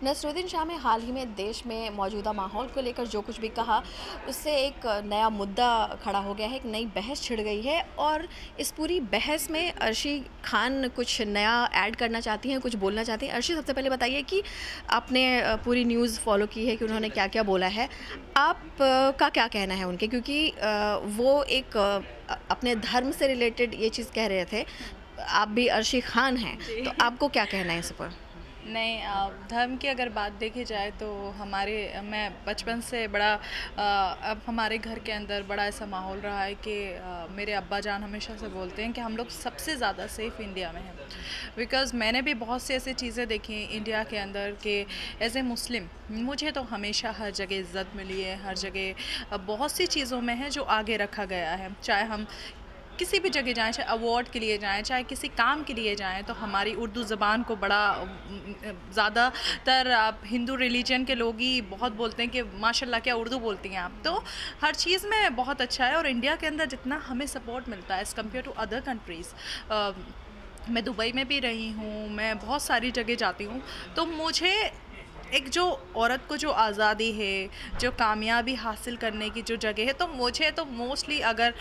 नसरुद्दीन शाह ने हाल ही में देश में मौजूदा माहौल को लेकर जो कुछ भी कहा, उससे एक नया मुद्दा खड़ा हो गया है, एक नई बहस छिड़ गई है और इस पूरी बहस में अर्शी खान कुछ नया ऐड करना चाहती हैं, कुछ बोलना चाहती हैं। अर्शी, सबसे पहले बताइए कि आपने पूरी न्यूज़ फॉलो की है कि उन्होंने क्या-क्या बोला है। आप का क्या कहना है उनके, क्योंकि वो एक अपने धर्म से रिलेटेड ये चीज़ कह रहे थे। आप भी अर्शी खान हैं, तो आपको क्या कहना है इस पर? नहीं, धर्म की अगर बात देखी जाए तो मैं बचपन से अब हमारे घर के अंदर बड़ा ऐसा माहौल रहा है कि मेरे अब्बा जान हमेशा से बोलते हैं कि हम लोग सबसे ज़्यादा सेफ़ इंडिया में हैं। बिकॉज़ मैंने भी बहुत सी ऐसी चीज़ें देखी हैं इंडिया के अंदर कि एज़ ए मुस्लिम मुझे तो हमेशा हर जगह इज़्ज़त मिली है। हर जगह बहुत सी चीज़ों में है जो आगे रखा गया है। चाहे हम किसी भी जगह जाएँ, चाहे अवार्ड के लिए जाएँ, चाहे किसी काम के लिए जाएँ, तो हमारी उर्दू ज़बान को बड़ा ज़्यादातर आप हिंदू रिलीजन के लोग ही बहुत बोलते हैं कि माशाल्लाह क्या उर्दू बोलती हैं आप। तो हर चीज़ में बहुत अच्छा है और इंडिया के अंदर जितना हमें सपोर्ट मिलता है as compared to other countries. मैं दुबई में भी रही हूँ, मैं बहुत सारी जगह जाती हूँ, तो मुझे एक जो औरत को जो आज़ादी है, जो कामयाबी हासिल करने की जो जगह है, तो मुझे तो मोस्टली अगर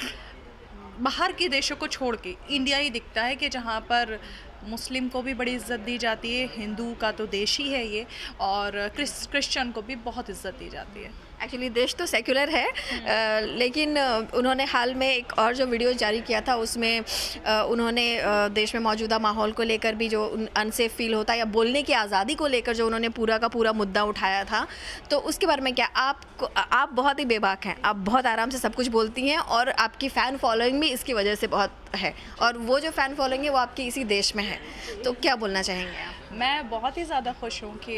बाहर के देशों को छोड़ के इंडिया ही दिखता है कि जहाँ पर मुस्लिम को भी बड़ी इज़्ज़त दी जाती है, हिंदू का तो देश ही है ये, और क्रिश्चियन को भी बहुत इज़्ज़त दी जाती है। एक्चुअली देश तो सेक्युलर है, लेकिन उन्होंने हाल में एक और जो वीडियो जारी किया था उसमें उन्होंने देश में मौजूदा माहौल को लेकर भी जो अनसेफ फील होता है या बोलने की आज़ादी को लेकर जो उन्होंने पूरा का पूरा मुद्दा उठाया था, तो उसके बारे में क्या आप बहुत ही बेबाक हैं, आप बहुत आराम से सब कुछ बोलती हैं और आपकी फ़ैन फॉलोइंग भी इसकी वजह से बहुत है, और वो जो फ़ैन फॉलोइंग है वो आपकी इसी देश में है, तो क्या बोलना चाहेंगे आप? मैं बहुत ही ज़्यादा खुश हूँ कि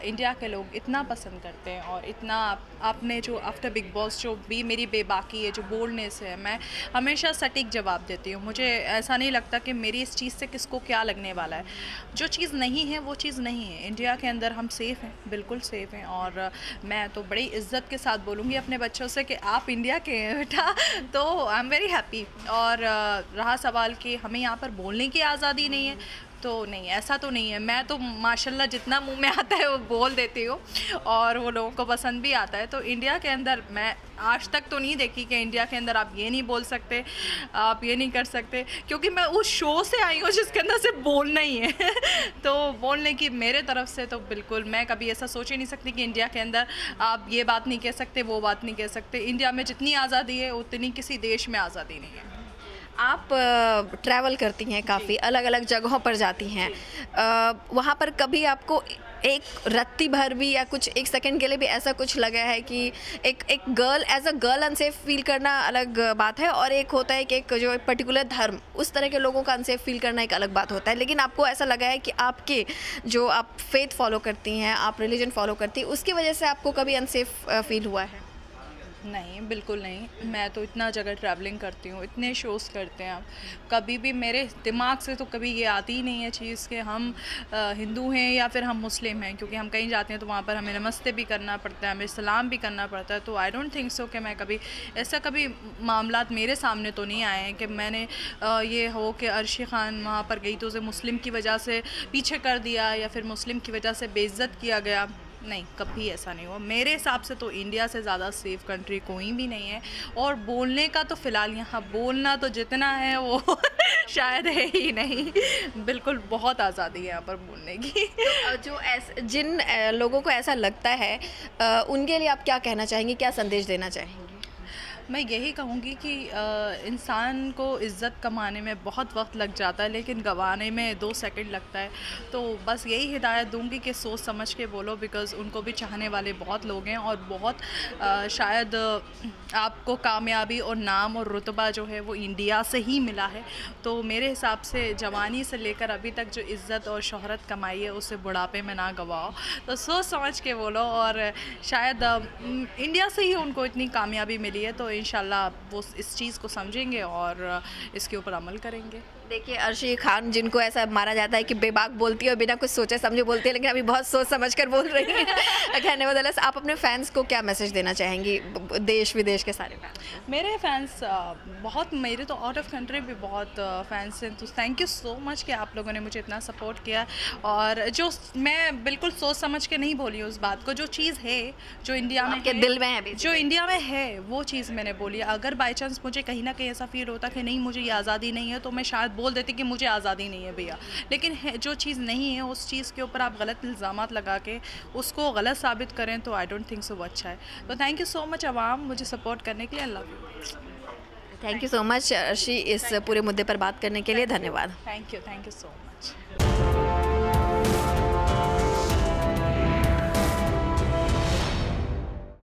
इंडिया के लोग इतना पसंद करते हैं और इतना आपने जो आफ्टर बिग बॉस जो भी मेरी बेबाकी है, जो बोल्डनेस है, मैं हमेशा सटीक जवाब देती हूँ। मुझे ऐसा नहीं लगता कि मेरी इस चीज़ से किसको क्या लगने वाला है। जो चीज़ नहीं है वो चीज़ नहीं है। इंडिया के अंदर हम सेफ़ हैं, बिल्कुल सेफ़ हैं, और मैं तो बड़ी इज़्ज़त के साथ बोलूँगी अपने बच्चों से कि आप इंडिया के हैं बेटा, तो आई एम वेरी हैप्पी। और रहा सवाल कि हमें यहाँ पर बोलने की आज़ादी नहीं है, तो नहीं, ऐसा तो नहीं है। मैं तो माशाल्लाह जितना मुंह में आता है वो बोल देती हूँ और वो लोगों को पसंद भी आता है। तो इंडिया के अंदर मैं आज तक तो नहीं देखी कि इंडिया के अंदर आप ये नहीं बोल सकते, आप ये नहीं कर सकते, क्योंकि मैं उस शो से आई हूँ जिसके अंदर सिर्फ बोलना ही है तो बोलने की मेरे तरफ से तो बिल्कुल, मैं कभी ऐसा सोच ही नहीं सकती कि इंडिया के अंदर आप ये बात नहीं कह सकते, वो बात नहीं कह सकते। इंडिया में जितनी आज़ादी है उतनी किसी देश में आज़ादी नहीं है। आप ट्रैवल करती हैं, काफ़ी अलग-अलग जगहों पर जाती हैं, वहाँ पर कभी आपको एक रत्ती भर भी या कुछ एक सेकंड के लिए भी ऐसा कुछ लगा है कि एक girl as a girl unsafe feel करना अलग बात है, और एक होता है कि एक जो एक पर्टिकुलर धर्म, उस तरह के लोगों का अनसेफ फील करना एक अलग बात होता है, लेकिन आपको ऐसा लगा है कि आपके जो आप फेथ फॉलो करती हैं, आप रिलीजन फॉलो करती हैं, उसकी वजह से आपको कभी अनसेफ फील हुआ है? नहीं, बिल्कुल नहीं। मैं तो इतना जगह ट्रैवलिंग करती हूँ, इतने शोज़ करते हैं आप, कभी भी मेरे दिमाग से तो कभी ये आती ही नहीं है चीज़ कि हम हिंदू हैं या फिर हम मुस्लिम हैं, क्योंकि हम कहीं जाते हैं तो वहाँ पर हमें नमस्ते भी करना पड़ता है, हमें सलाम भी करना पड़ता है। तो आई डोंट थिंक सो कि मैं कभी कभी मामलात मेरे सामने तो नहीं आए हैं कि मैंने ये हो कि अर्शी खान वहाँ पर गई तो उसे मुस्लिम की वजह से पीछे कर दिया या फिर मुस्लिम की वजह से बेइज़्ज़त किया गया। नहीं, कभी ऐसा नहीं हुआ। मेरे हिसाब से तो इंडिया से ज़्यादा सेफ़ कंट्री कोई भी नहीं है, और बोलने का तो फ़िलहाल यहाँ बोलना तो जितना है वो शायद है ही नहीं। बिल्कुल बहुत आज़ादी है यहाँ पर बोलने की। जिन लोगों को ऐसा लगता है, उनके लिए आप क्या कहना चाहेंगी, क्या संदेश देना चाहेंगी? मैं यही कहूँगी कि इंसान को इज़्ज़त कमाने में बहुत वक्त लग जाता है, लेकिन गंवाने में 2 सेकंड लगता है। तो बस यही हिदायत दूँगी कि सोच समझ के बोलो, बिकॉज़ उनको भी चाहने वाले बहुत लोग हैं, और बहुत शायद आपको कामयाबी और नाम और रुतबा जो है वो इंडिया से ही मिला है। तो मेरे हिसाब से जवानी से लेकर अभी तक जो इज़्ज़त और शोहरत कमाई है उसे बुढ़ापे में ना गंवाओ। तो सोच समझ के बोलो, और शायद इंडिया से ही उनको इतनी कामयाबी मिली है, तो इंशाल्लाह वो इस चीज़ को समझेंगे और इसके ऊपर अमल करेंगे। देखिए अर्शी खान जिनको ऐसा माना जाता है कि बेबाक बोलती है और बिना कुछ सोचे समझे बोलती है, लेकिन अभी बहुत सोच समझ कर बोल रही है। खैर नेवरदलेस, आप अपने फैंस को क्या मैसेज देना चाहेंगी, देश विदेश के सारे फैंस? मेरे फैंस बहुत, मेरे तो आउट ऑफ कंट्री भी बहुत फैंस हैं, तो थैंक यू सो मच कि आप लोगों ने मुझे इतना सपोर्ट किया। और जो मैं बिल्कुल सोच समझ के नहीं बोली उस बात को, जो चीज़ है जो इंडिया में आपके दिल में है, जो इंडिया में है वो चीज़ मैंने बोली। अगर बाई चांस मुझे कहीं ना कहीं ऐसा फील होता कि नहीं मुझे ये आज़ादी नहीं है, तो मैं शायद बोल देती कि मुझे आज़ादी नहीं है भैया। लेकिन है, जो चीज़ नहीं है उस चीज़ के ऊपर आप गलत इल्ज़ामात लगा के उसको गलत साबित करें तो आई डोंट थिंक सो वो अच्छा है। तो थैंक यू सो मच अवाम मुझे सपोर्ट करने के लिए। I love you. Thank you so much Arshi, इस पूरे मुद्दे पर बात करने के लिए धन्यवाद। Thank you so much.